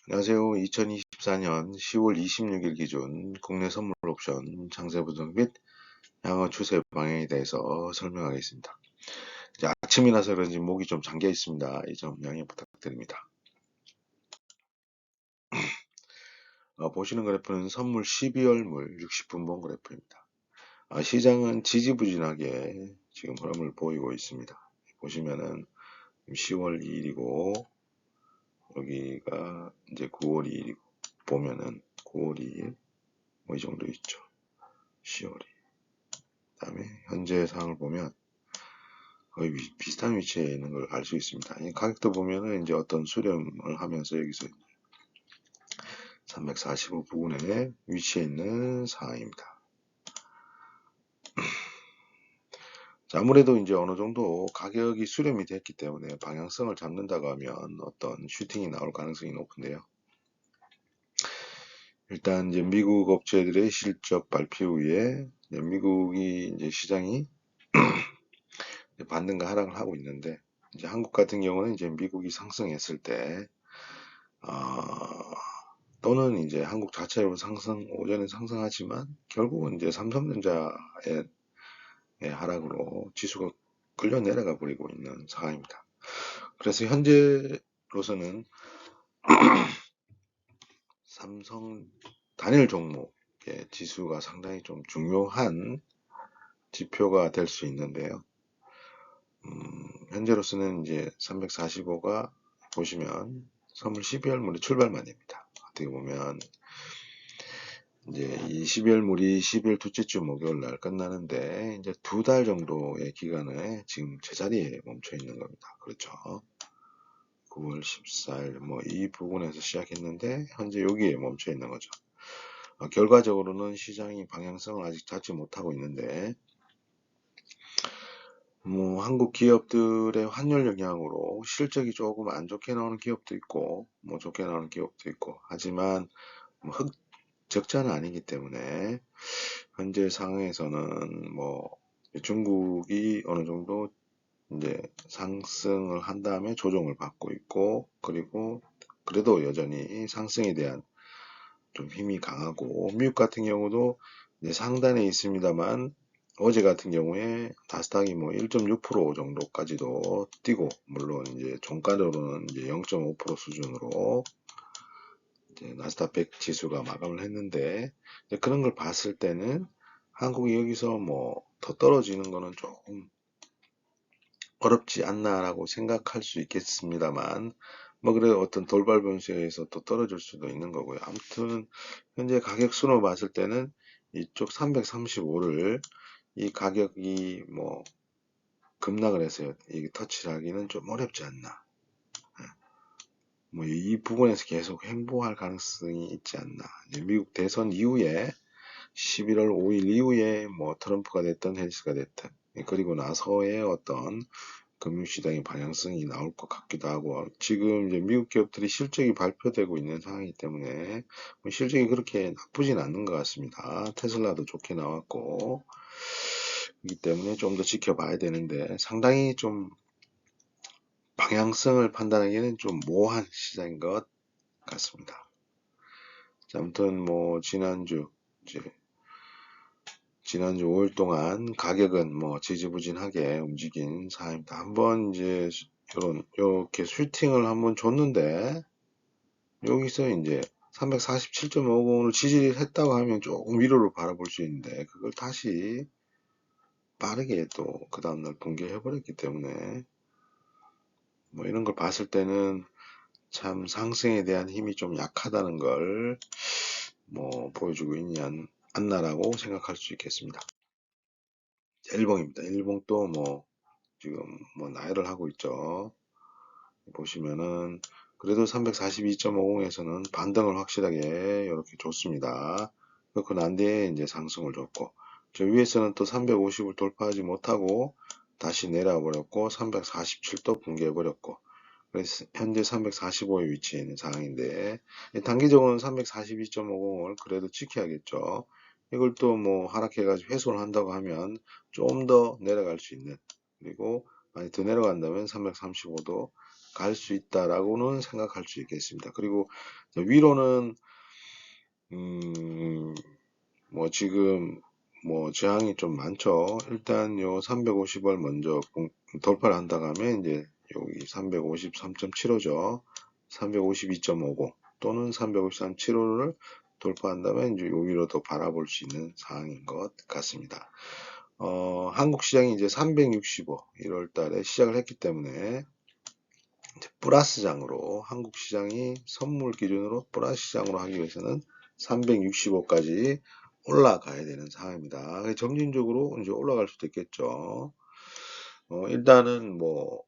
안녕하세요. 2024년 10월 26일 기준 국내 선물 옵션 장세 분석 및 향후 추세 방향에 대해서 설명하겠습니다. 이제 아침이라서 그런지 목이 좀 잠겨 있습니다. 이 점 양해 부탁드립니다. 보시는 그래프는 선물 12월물 60분봉 그래프입니다. 시장은 지지부진하게 지금 흐름을 보이고 있습니다. 보시면은 10월 2일이고 여기가 이제 9월 2일이고 보면은 9월 2일 뭐 이 정도 있죠. 10월 2일. 그다음에 현재 상황을 보면 거의 비슷한 위치에 있는 걸 알 수 있습니다. 이 가격도 보면은 이제 어떤 수렴을 하면서 여기서 345 부근에 위치해 있는 상황입니다. 자, 아무래도 이제 어느 정도 가격이 수렴이 됐기 때문에 방향성을 잡는다고 하면 어떤 슈팅이 나올 가능성이 높은데요. 일단 이제 미국 업체들의 실적 발표 후에 미국이 이제 시장이 반등과 하락을 하고 있는데 이제 한국 같은 경우는 이제 미국이 상승했을 때 또는 이제 한국 자체로 오전에 상승하지만 결국은 이제 삼성전자의 하락으로 지수가 끌려 내려가 버리고 있는 상황입니다. 그래서 현재로서는 삼성 단일 종목의 지수가 상당히 좀 중요한 지표가 될 수 있는데요. 현재로서는 이제 345가 보시면 선물 12월물의 출발만입니다. 어떻게 보면 이제 이 12월물이 12월 둘째 주 목요일 날 끝나는데 이제 2달 정도의 기간에 지금 제자리에 멈춰 있는 겁니다. 그렇죠. 9월 14일 뭐 이 부분에서 시작했는데 현재 여기에 멈춰 있는 거죠. 결과적으로는 시장이 방향성을 아직 잡지 못하고 있는데 뭐 한국 기업들의 환율 영향으로 실적이 조금 안 좋게 나오는 기업도 있고 뭐 좋게 나오는 기업도 있고 하지만 뭐 적자는 아니기 때문에 현재 상황에서는 뭐 중국이 어느 정도 이제 상승을 한 다음에 조정을 받고 있고 그리고 그래도 여전히 상승에 대한 좀 힘이 강하고 미국 같은 경우도 이제 상단에 있습니다만 어제 같은 경우에 나스닥이 뭐 1.6% 정도까지도 뛰고 물론 이제 종가로는 이제 0.5% 수준으로 이제 나스닥 100 지수가 마감을 했는데 그런 걸 봤을 때는 한국이 여기서 뭐 더 떨어지는 거는 조금 어렵지 않나라고 생각할 수 있겠습니다만 뭐 그래도 어떤 돌발 변수에 의해서 또 떨어질 수도 있는 거고요. 아무튼 현재 가격 순으로 봤을 때는 이쪽 335를 이 가격이 뭐 급락을 해서 이 터치를 하기는 좀 어렵지 않나. 뭐 이 부분에서 계속 횡보할 가능성이 있지 않나. 미국 대선 이후에 11월 5일 이후에 뭐 트럼프가 됐든 해리스가 됐든 그리고 나서의 어떤 금융시장의 방향성이 나올 것 같기도 하고 지금 이제 미국 기업들이 실적이 발표되고 있는 상황이기 때문에 뭐 실적이 그렇게 나쁘진 않는 것 같습니다. 테슬라도 좋게 나왔고 그렇기 때문에 좀 더 지켜봐야 되는데 상당히 좀 방향성을 판단하기에는 좀 모호한 시장인 것 같습니다. 아무튼 뭐 지난주 5일 동안 가격은 뭐 지지부진하게 움직인 상황입니다. 한번 이제 이렇게 슈팅을 한번 줬는데 여기서 이제 347.50을 지지했다고 하면 조금 위로를 바라볼 수 있는데 그걸 다시 빠르게 또 그 다음날 붕괴해 버렸기 때문에 뭐 이런 걸 봤을 때는 참 상승에 대한 힘이 좀 약하다는 걸 뭐 보여주고 있지 않나라고 생각할 수 있겠습니다. 일봉입니다. 일봉도 뭐 지금 뭐 나열을 하고 있죠. 보시면은 그래도 342.50에서는 반등을 확실하게 이렇게 줬습니다. 그난 뒤에 이제 상승을 줬고 저 위에서는 또 350을 돌파하지 못하고 다시 내려와 버렸고 347도 붕괴해 버렸고 그래서 현재 345에 위치해 있는 상황인데 단기적으로는 342.50을 그래도 지켜야겠죠. 이걸 또 뭐 하락해가지고 회수를 한다고 하면 좀 더 내려갈 수 있는 그리고 많이 더 내려간다면 335도 갈 수 있다라고는 생각할 수 있겠습니다. 그리고 위로는 뭐 지금 뭐 저항이 좀 많죠. 일단 요 350을 먼저 돌파를 한다고 하면 이제 여기 353.75죠. 352.50 또는 353.75를 돌파한다면 이제 요 위로 더 바라볼 수 있는 상황인 것 같습니다. 한국 시장이 이제 365 1월 달에 시작을 했기 때문에 플러스 장으로 한국 시장이 선물 기준으로 플러스 시장으로 하기 위해서는 365까지 올라가야 되는 상황입니다. 점진적으로 이제 올라갈 수도 있겠죠. 일단은 뭐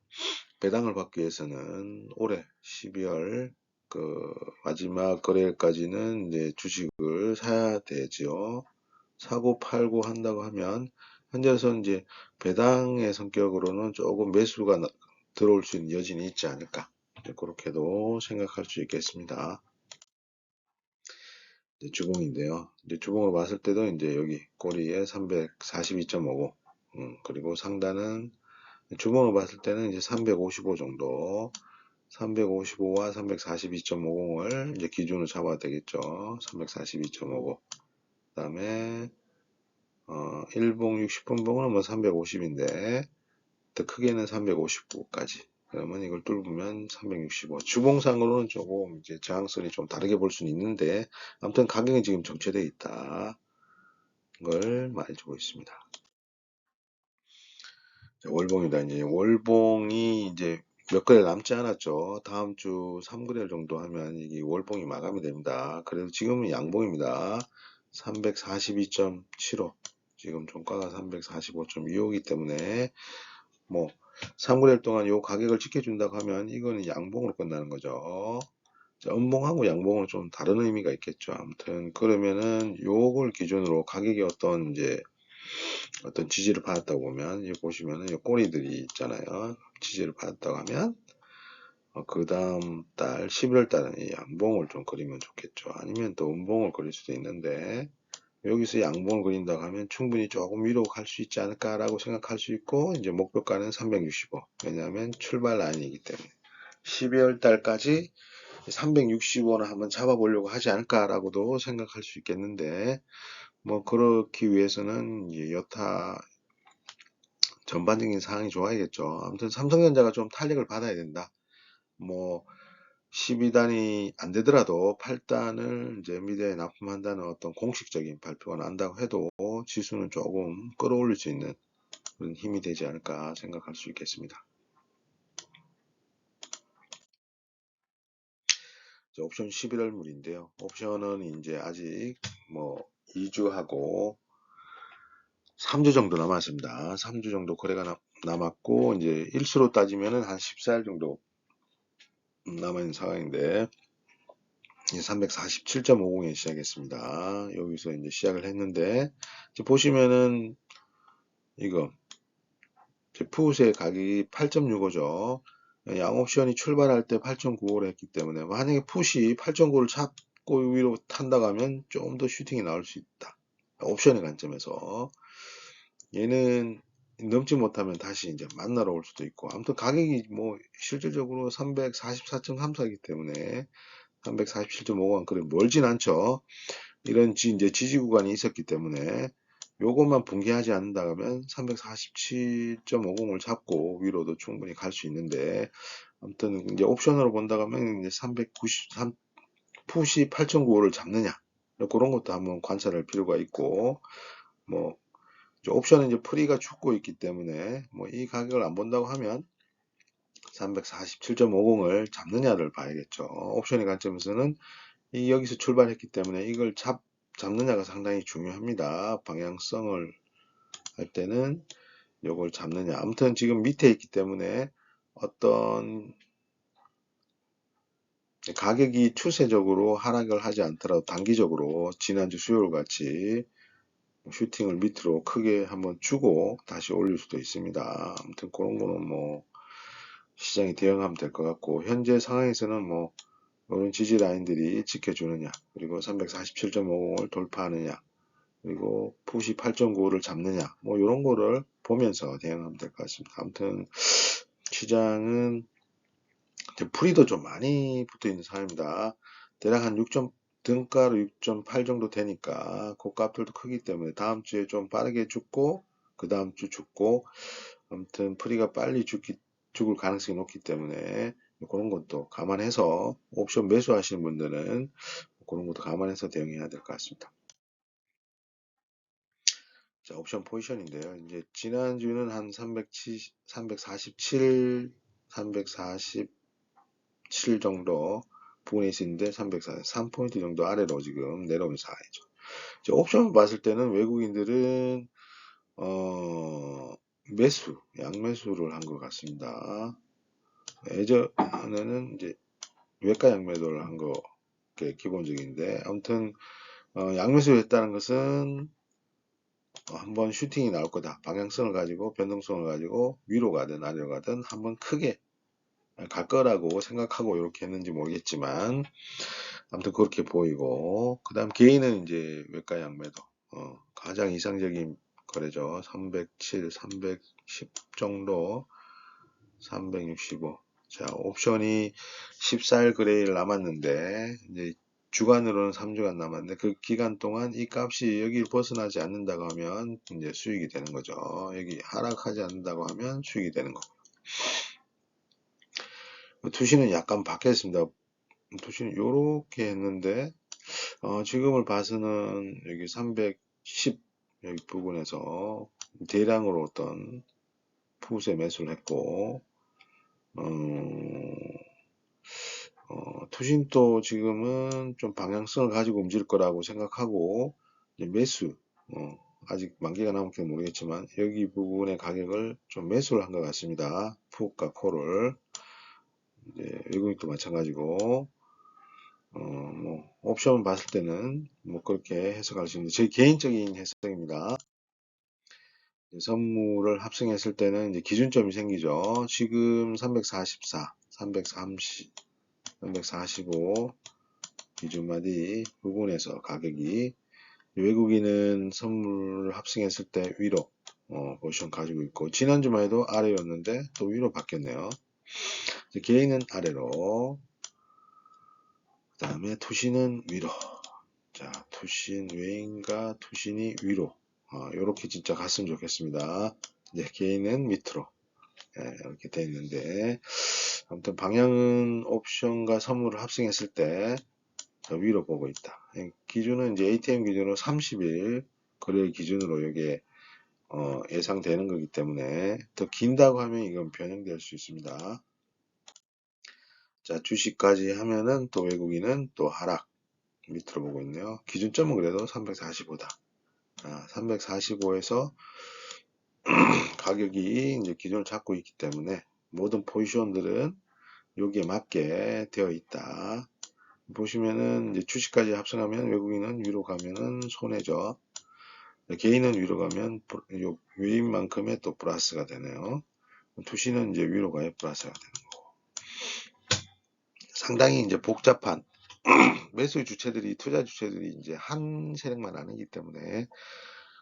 배당을 받기 위해서는 올해 12월 그 마지막 거래일까지는 이제 주식을 사야 되죠. 사고 팔고 한다고 하면 현재로서는 이제 배당의 성격으로는 조금 매수가 들어올 수 있는 여진이 있지 않을까. 그렇게도 생각할 수 있겠습니다. 이제 주봉인데요. 이제 주봉으로 봤을 때도 이제 여기 꼬리에 342.50, 그리고 상단은 주봉으로 봤을 때는 이제 355 정도, 355와 342.50을 이제 기준으로 잡아야 되겠죠. 342.50. 그다음에 일봉 60분봉은 뭐 350인데 더 크게는 359까지. 그러면 이걸 뚫으면 365. 주봉상으로는 조금 이제 저항선이 좀 다르게 볼 수는 있는데 아무튼 가격이 지금 정체되어 있다. 걸 말해주고 있습니다. 자, 월봉이다. 이제 월봉이 이제 몇 거래일 남지 않았죠. 다음 주 3거래일 정도 하면 이게 월봉이 마감이 됩니다. 그래도 지금은 양봉입니다. 342.75. 지금 종가가 345.25이기 때문에 뭐 3거래일 동안 요 가격을 지켜준다고 하면 이거는 양봉으로 끝나는 거죠. 자, 음봉하고 양봉은 좀 다른 의미가 있겠죠. 아무튼 그러면은 요걸 기준으로 가격이 어떤 지지를 받았다고 보면 여기 보시면은 요 꼬리들이 있잖아요. 지지를 받았다고 하면 그 다음 달 11월 달은 양봉을 좀 그리면 좋겠죠. 아니면 또 음봉을 그릴 수도 있는데 여기서 양봉을 그린다고 하면 충분히 조금 위로 갈 수 있지 않을까라고 생각할 수 있고 이제 목표가는 365. 왜냐하면 출발 라인이기 때문에 12월 달까지 365는 한번 잡아보려고 하지 않을까라고도 생각할 수 있겠는데 뭐 그렇기 위해서는 이제 여타 전반적인 상황이 좋아야겠죠. 아무튼 삼성전자가 좀 탄력을 받아야 된다. 뭐 12단이 안 되더라도 8단을 이제 미래에 납품한다는 어떤 공식적인 발표가 난다고 해도 지수는 조금 끌어올릴 수 있는 그런 힘이 되지 않을까 생각할 수 있겠습니다. 옵션 11월물인데요. 옵션은 이제 아직 뭐 2주하고 3주 정도 남았습니다. 3주 정도 거래가 남았고 이제 일수로 따지면은 한 14일 정도 남아있는 상황인데 347.50에 시작했습니다. 여기서 이제 시작을 했는데 보시면은 이거 풋의 가격이 8.65죠. 양옵션이 출발할 때 8.95를 했기 때문에 만약에 풋이 8.95를 잡고 위로 탄다고 하면 좀 더 슈팅이 나올 수 있다. 옵션의 관점에서 얘는 넘지 못하면 다시 이제 만나러 올 수도 있고 아무튼 가격이 뭐 실질적으로 344.34이기 때문에 347.50원 그래 멀진 않죠. 이런 이제 지지 구간이 있었기 때문에 요것만 붕괴하지 않는다면 347.50을 잡고 위로도 충분히 갈 수 있는데 아무튼 이제 옵션으로 본다고 하면 이제 393 풋이 8.95를 잡느냐 그런 것도 한번 관찰할 필요가 있고 뭐 옵션은 이제 프리가 죽고 있기 때문에 뭐 이 가격을 안 본다고 하면 347.50을 잡느냐를 봐야겠죠. 옵션의 관점에서는 여기서 출발했기 때문에 이걸 잡느냐가 상당히 중요합니다. 방향성을 할 때는 이걸 잡느냐. 아무튼 지금 밑에 있기 때문에 어떤 가격이 추세적으로 하락을 하지 않더라도 단기적으로 지난주 수요일 같이 슈팅을 밑으로 크게 한번 주고 다시 올릴 수도 있습니다. 아무튼 그런 거는 뭐 시장이 대응하면 될 것 같고 현재 상황에서는 뭐 이런 지지 라인들이 지켜주느냐 그리고 347.50을 돌파하느냐 그리고 풋이 8.95를 잡느냐 뭐 이런 거를 보면서 대응하면 될 것 같습니다. 아무튼 시장은 풀이도 좀 많이 붙어 있는 상황입니다. 대략 한 6점, 등가로 6.8 정도 되니까 그 값들도 크기 때문에 다음 주에 좀 빠르게 죽고 그 다음 주 죽고 아무튼 풀이가 빨리 죽을 가능성이 높기 때문에 그런 것도 감안해서 옵션 매수하시는 분들은 그런 것도 감안해서 대응해야 될 것 같습니다. 자, 옵션 포지션인데요. 이제 지난주는 한 347, 347 정도 부근에 있었는데 343포인트 정도 아래로 지금 내려온 상황이죠. 이제 옵션 봤을 때는 외국인들은 양매수를 한 것 같습니다. 예전에는 이제 외가 양매도를 한 게 기본적인데 아무튼 양매수를 했다는 것은 한번 슈팅이 나올 거다. 방향성을 가지고 변동성을 가지고 위로 가든 아래로 가든 한번 크게 갈 거라고 생각하고 이렇게 했는지 모르겠지만 아무튼 그렇게 보이고 그 다음 개인은 이제 외가 양매도 가장 이상적인 거래죠. 307, 310 정도 365. 자, 옵션이 14일 거래일 남았는데 이제 주간으로는 3주간 남았는데 그 기간 동안 이 값이 여기를 벗어나지 않는다고 하면 이제 수익이 되는 거죠. 여기 하락하지 않는다고 하면 수익이 되는 거고. 투시는 약간 바뀌었습니다. 투시는 요렇게 했는데 지금을 봐서는 여기 310 여기 부분에서 대량으로 어떤 푸세 매수를 했고 투신도 지금은 좀 방향성을 가지고 움직일 거라고 생각하고 매수 아직 만기가 남았기 모르겠지만 여기 부분의 가격을 좀 매수를 한 것 같습니다. 풋과 콜을 외국인도 마찬가지고 뭐 옵션 봤을 때는 뭐 그렇게 해석할 수 있는데 제 개인적인 해석입니다. 선물을 합성했을 때는 이제 기준점이 생기죠. 지금 344, 330, 345 기준마디 부분에서 가격이 외국인은 선물을 합성했을 때 위로 포지션 가지고 있고 지난주만 해도 아래였는데 또 위로 바뀌었네요. 개인은 아래로 그 다음에 투신은 위로 자 투신 외인과 투신이 위로 이렇게 진짜 갔으면 좋겠습니다. 이제 개인은 밑으로 이렇게 되어 있는데 아무튼 방향은 옵션과 선물을 합성했을 때 위로 보고 있다. 기준은 이제 ATM 기준으로 30일 거래 기준으로 이게 예상되는 거기 때문에 더 긴다고 하면 이건 변형될 수 있습니다. 자, 주식까지 하면은 또 외국인은 또 하락 밑으로 보고 있네요. 기준점은 그래도 345다. 345에서 가격이 이제 기준을 잡고 있기 때문에 모든 포지션들은 여기에 맞게 되어 있다. 보시면은 이제 주식까지 합성하면 외국인은 위로 가면은 손해죠. 개인은 위로 가면 위인만큼의 또 플러스가 되네요. 투시는 이제 위로 가야 플러스가 되는 거고. 상당히 이제 복잡한 매수 주체들이 투자 주체들이 이제 한 세력만 아니기 때문에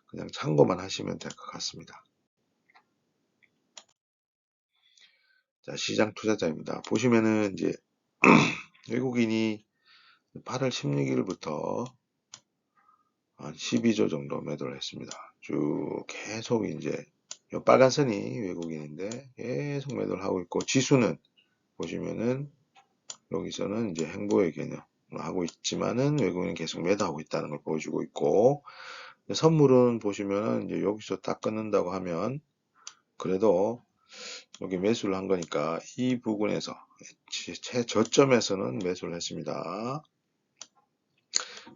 그냥 참고만 하시면 될 것 같습니다. 자, 시장 투자자입니다. 보시면은 이제 외국인이 8월 16일부터 한 12조 정도 매도를 했습니다. 쭉 계속 이제 빨간 선이 외국인인데 계속 매도를 하고 있고 지수는 보시면은 여기서는 이제 행보의 개념을 하고 있지만은 외국인은 계속 매도하고 있다는 걸 보여주고 있고 선물은 보시면은 이제 여기서 딱 끊는다고 하면 그래도 여기 매수를 한 거니까 이 부분에서 최저점에서는 매수를 했습니다.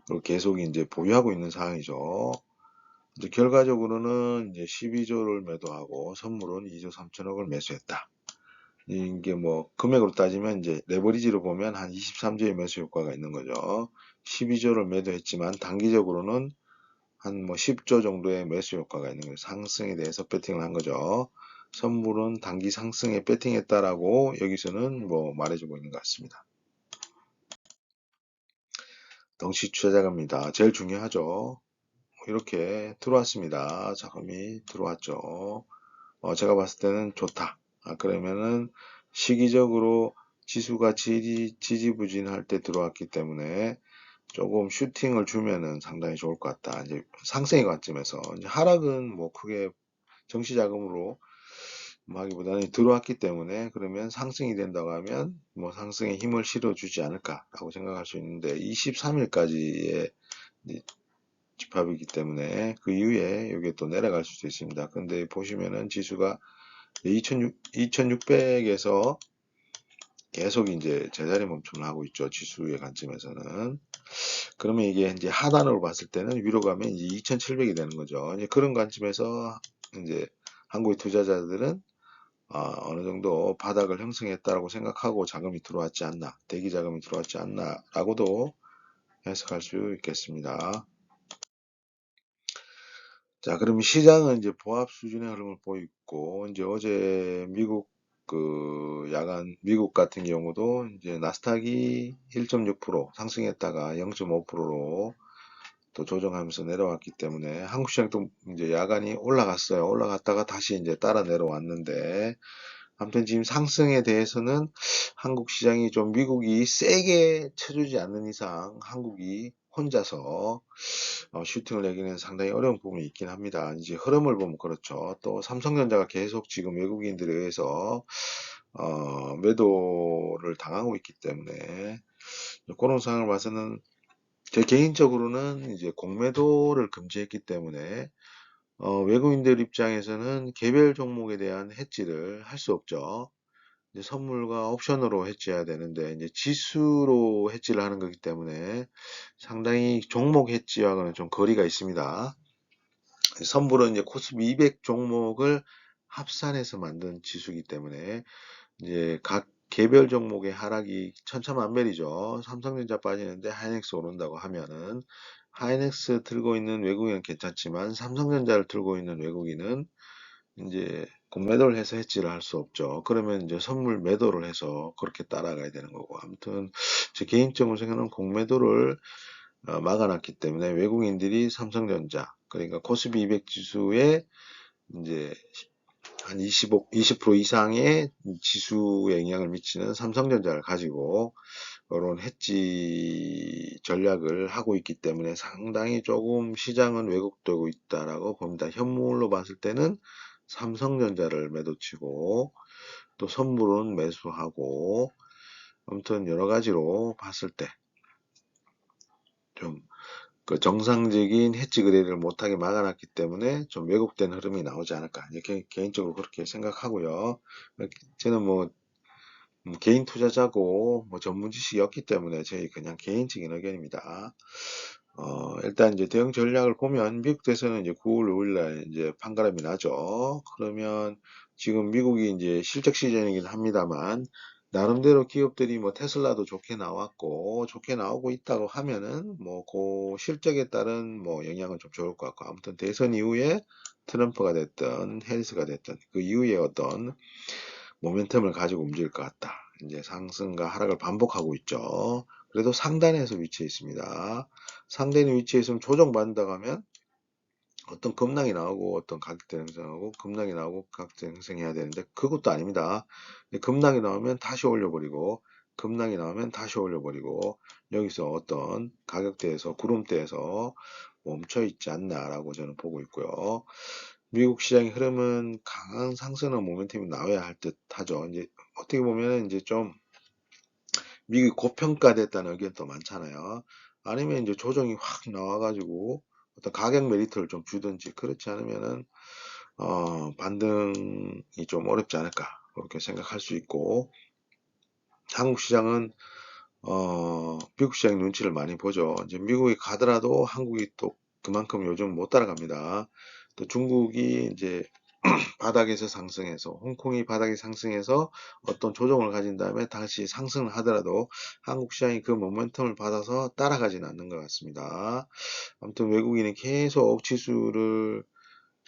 그리고 계속 이제 보유하고 있는 상황이죠. 이제 결과적으로는 이제 12조를 매도하고 선물은 2조 3천억을 매수했다. 이게 뭐 금액으로 따지면 이제 레버리지로 보면 한 23조의 매수 효과가 있는 거죠. 12조를 매도했지만 단기적으로는 한 뭐 10조 정도의 매수 효과가 있는 거죠. 상승에 대해서 배팅을 한 거죠. 선물은 단기 상승에 배팅했다라고 여기서는 뭐 말해주고 있는 것 같습니다. 덩치 투자자입니다. 제일 중요하죠. 이렇게 들어왔습니다. 자금이 들어왔죠. 제가 봤을 때는 좋다. 그러면은 시기적으로 지수가 지지부진할 때 들어왔기 때문에 조금 슈팅을 주면은 상당히 좋을 것 같다. 이제 상승의 관점에서 이제 하락은 뭐 크게 정시 자금으로 뭐 하기보다는 들어왔기 때문에 그러면 상승이 된다고 하면 뭐 상승에 힘을 실어주지 않을까라고 생각할 수 있는데 23일까지의 집합이기 때문에 그 이후에 이게 또 내려갈 수도 있습니다. 근데 보시면은 지수가 2600에서 계속 이제 제자리 멈춤을 하고 있죠. 지수의 관점에서는. 그러면 이게 이제 하단으로 봤을 때는 위로 가면 이제 2700이 되는 거죠. 이제 그런 관점에서 이제 한국의 투자자들은 어느 정도 바닥을 형성했다라고 생각하고 자금이 들어왔지 않나, 대기 자금이 들어왔지 않나라고도 해석할 수 있겠습니다. 자, 그러면 시장은 이제 보합 수준의 흐름을 보이고, 이제 어제 미국 미국 같은 경우도 이제 나스닥이 1.6% 상승했다가 0.5%로 또 조정하면서 내려왔기 때문에 한국 시장도 이제 야간이 올라갔어요. 올라갔다가 다시 이제 따라 내려왔는데, 아무튼 지금 상승에 대해서는 한국 시장이 좀 미국이 세게 쳐주지 않는 이상 한국이 혼자서 슈팅을 내기는 상당히 어려운 부분이 있긴 합니다. 이제 흐름을 보면 그렇죠. 또 삼성전자가 계속 지금 외국인들에 의해서 매도를 당하고 있기 때문에 그런 상황을 봐서는 제 개인적으로는 이제 공매도를 금지했기 때문에 외국인들 입장에서는 개별 종목에 대한 해지를 할 수 없죠. 이제 선물과 옵션으로 해지해야 되는데 이제 지수로 해지를 하는 거기 때문에 상당히 종목 해지와는 좀 거리가 있습니다. 선물은 이제 코스피 200 종목을 합산해서 만든 지수이기 때문에 이제 각 개별 종목의 하락이 천차만별이죠. 삼성전자 빠지는데 하이닉스 오른다고 하면은 하이닉스 들고 있는 외국인은 괜찮지만 삼성전자를 들고 있는 외국인은 이제 공매도를 해서 해지를 할 수 없죠. 그러면 이제 선물 매도를 해서 그렇게 따라가야 되는 거고. 아무튼 제 개인적으로 생각하는 공매도를 막아놨기 때문에 외국인들이 삼성전자 그러니까 코스피 200 지수에 이제 한 20% 이상의 지수에 영향을 미치는 삼성전자를 가지고 이런 해지 전략을 하고 있기 때문에 상당히 조금 시장은 왜곡되고 있다라고 봅니다. 현물로 봤을 때는 삼성전자를 매도치고 또 선물은 매수하고 아무튼 여러 가지로 봤을 때 좀 그 정상적인 해지 거래를 못하게 막아놨기 때문에 좀 왜곡된 흐름이 나오지 않을까 이렇게 개인적으로 그렇게 생각하고요. 저는 뭐 개인 투자자고 뭐 전문 지식이 없기 때문에 저희 그냥 개인적인 의견입니다. 일단 이제 대응 전략을 보면 미국 대선은 이제 9월 5일 날 이제 판가름이 나죠. 그러면 지금 미국이 이제 실적 시즌이긴 합니다만 나름대로 기업들이 뭐 테슬라도 좋게 나왔고 좋게 나오고 있다고 하면은 뭐 그 실적에 따른 뭐 영향은 좀 좋을 것 같고 아무튼 대선 이후에 트럼프가 됐든 해리스가 됐든 그 이후에 어떤 모멘텀을 가지고 움직일 것 같다. 이제 상승과 하락을 반복하고 있죠. 그래도 상단에서 위치해 있습니다. 상단에 위치해 있으면 조정받는다고 하면 어떤 급락이 나오고 어떤 가격대 형성하고 급락이 나오고 가격대 형성해야 되는데 그것도 아닙니다. 급락이 나오면 다시 올려버리고 급락이 나오면 다시 올려버리고 여기서 어떤 가격대에서 구름대에서 멈춰 있지 않나라고 저는 보고 있고요. 미국 시장의 흐름은 강한 상승의 모멘텀이 나와야 할 듯 하죠. 이제 어떻게 보면 이제 좀 미국이 고평가됐다는 의견도 많잖아요. 아니면 이제 조정이 확 나와가지고 어떤 가격 메리트를 좀 주든지 그렇지 않으면은 반등이 좀 어렵지 않을까 그렇게 생각할 수 있고 한국 시장은 미국 시장 눈치를 많이 보죠. 이제 미국이 가더라도 한국이 또 그만큼 요즘 못 따라갑니다. 또 중국이 이제 바닥에서 상승해서 홍콩이 바닥에 상승해서 어떤 조정을 가진 다음에 다시 상승을 하더라도 한국 시장이 그 모멘텀을 받아서 따라가지는 않는 것 같습니다. 아무튼 외국인이 계속 지수를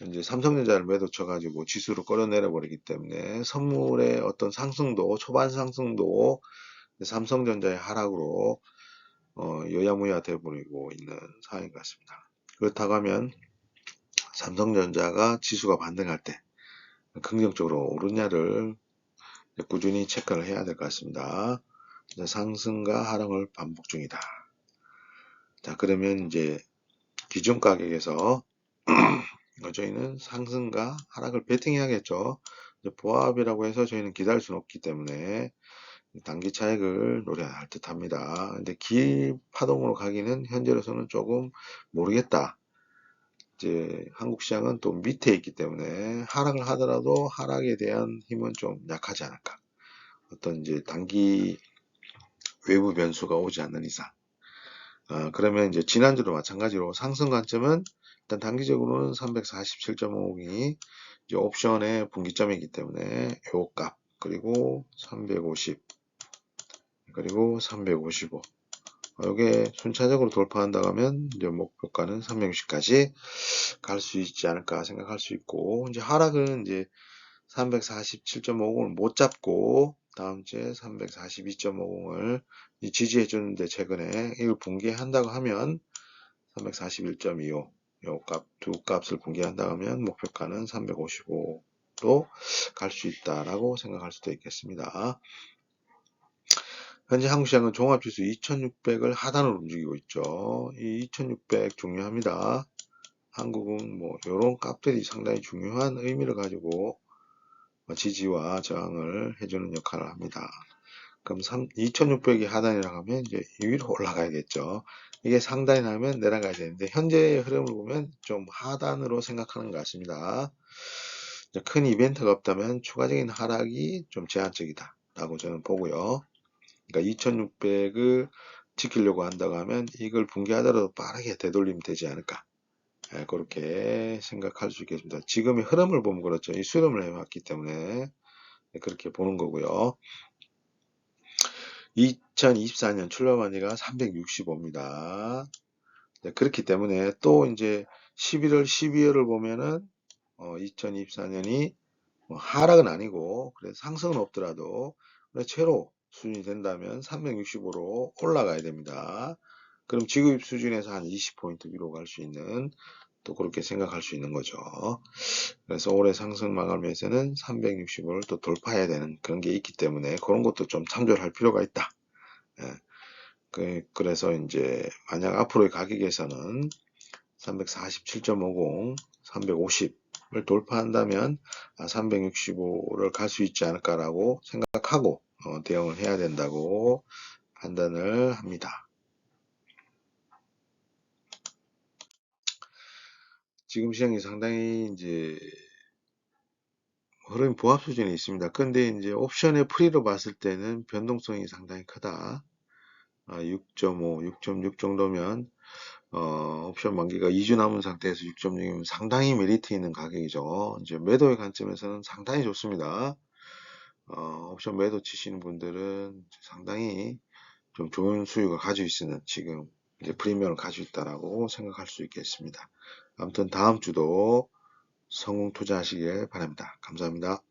이제 삼성전자를 매도 쳐가지고 지수를 끌어내려 버리기 때문에 선물의 어떤 상승도 초반 상승도 삼성전자의 하락으로 여야무야 돼버리고 있는 상황인 것 같습니다. 그렇다고 하면 삼성전자가 지수가 반등할 때 긍정적으로 오르냐를 꾸준히 체크를 해야 될 것 같습니다. 상승과 하락을 반복 중이다. 자, 그러면 이제 기준 가격에서 저희는 상승과 하락을 베팅해야겠죠. 보합이라고 해서 저희는 기다릴 수는 없기 때문에 단기 차익을 노려할 듯 합니다. 근데 기파동으로 가기는 현재로서는 조금 모르겠다. 이제 한국 시장은 또 밑에 있기 때문에 하락을 하더라도 하락에 대한 힘은 좀 약하지 않을까. 어떤 이제 단기 외부 변수가 오지 않는 이상. 그러면 이제 지난주도 마찬가지로 상승 관점은 일단 단기적으로는 347.50이 이제 옵션의 분기점이기 때문에 요 값, 그리고 350, 그리고 355. 이게 순차적으로 돌파한다고 하면 이제 목표가는 360까지 갈 수 있지 않을까 생각할 수 있고, 이제 하락은 이제 347.50을 못 잡고 다음 주에 342.50을 지지해 주는데, 최근에 이걸 붕괴한다고 하면 341.25 요 값, 두 값을 붕괴한다고 하면 목표가는 355로 갈 수 있다라고 생각할 수도 있겠습니다. 현재 한국 시장은 종합지수 2600을 하단으로 움직이고 있죠. 이 2600 중요합니다. 한국은 뭐 이런 값들이 상당히 중요한 의미를 가지고 지지와 저항을 해주는 역할을 합니다. 그럼 2600이 하단이라고 하면 이제 위로 올라가야겠죠. 이게 상단이 나면 내려가야 되는데, 현재의 흐름을 보면 좀 하단으로 생각하는 것 같습니다. 큰 이벤트가 없다면 추가적인 하락이 좀 제한적이다 라고 저는 보고요. 그러니까 2600을 지키려고 한다고 하면 이걸 붕괴하더라도 빠르게 되돌리면 되지 않을까. 그렇게 생각할 수 있겠습니다. 지금의 흐름을 보면 그렇죠. 이 수렴을 해왔기 때문에 그렇게 보는 거고요. 2024년 출범한지가 365입니다. 그렇기 때문에 또 이제 11월, 12월을 보면은 2024년이 하락은 아니고 그래서 상승은 없더라도 최로 수준이 된다면 365로 올라가야 됩니다. 그럼 지급 수준에서 한 20포인트 위로 갈 수 있는, 또 그렇게 생각할 수 있는 거죠. 그래서 올해 상승 마감에서는 360을 또 돌파해야 되는 그런 게 있기 때문에 그런 것도 좀 참조를 할 필요가 있다. 그래서 이제 만약 앞으로의 가격에서는 347.50, 350을 돌파한다면 365를 갈 수 있지 않을까라고 생각하고 대응을 해야 된다고 판단을 합니다. 지금 시장이 상당히 이제 흐름이 보합 수준에 있습니다. 근데 이제 옵션의 프리로 봤을 때는 변동성이 상당히 크다. 6.5, 6.6 정도면 옵션 만기가 2주 남은 상태에서 6.6이면 상당히 메리트 있는 가격이죠. 이제 매도의 관점에서는 상당히 좋습니다. 옵션 매도 치시는 분들은 상당히 좀 좋은 수익을 가지고 있는, 지금 이제 프리미엄을 가지고 있다라고 생각할 수 있겠습니다. 아무튼 다음 주도 성공 투자하시길 바랍니다. 감사합니다.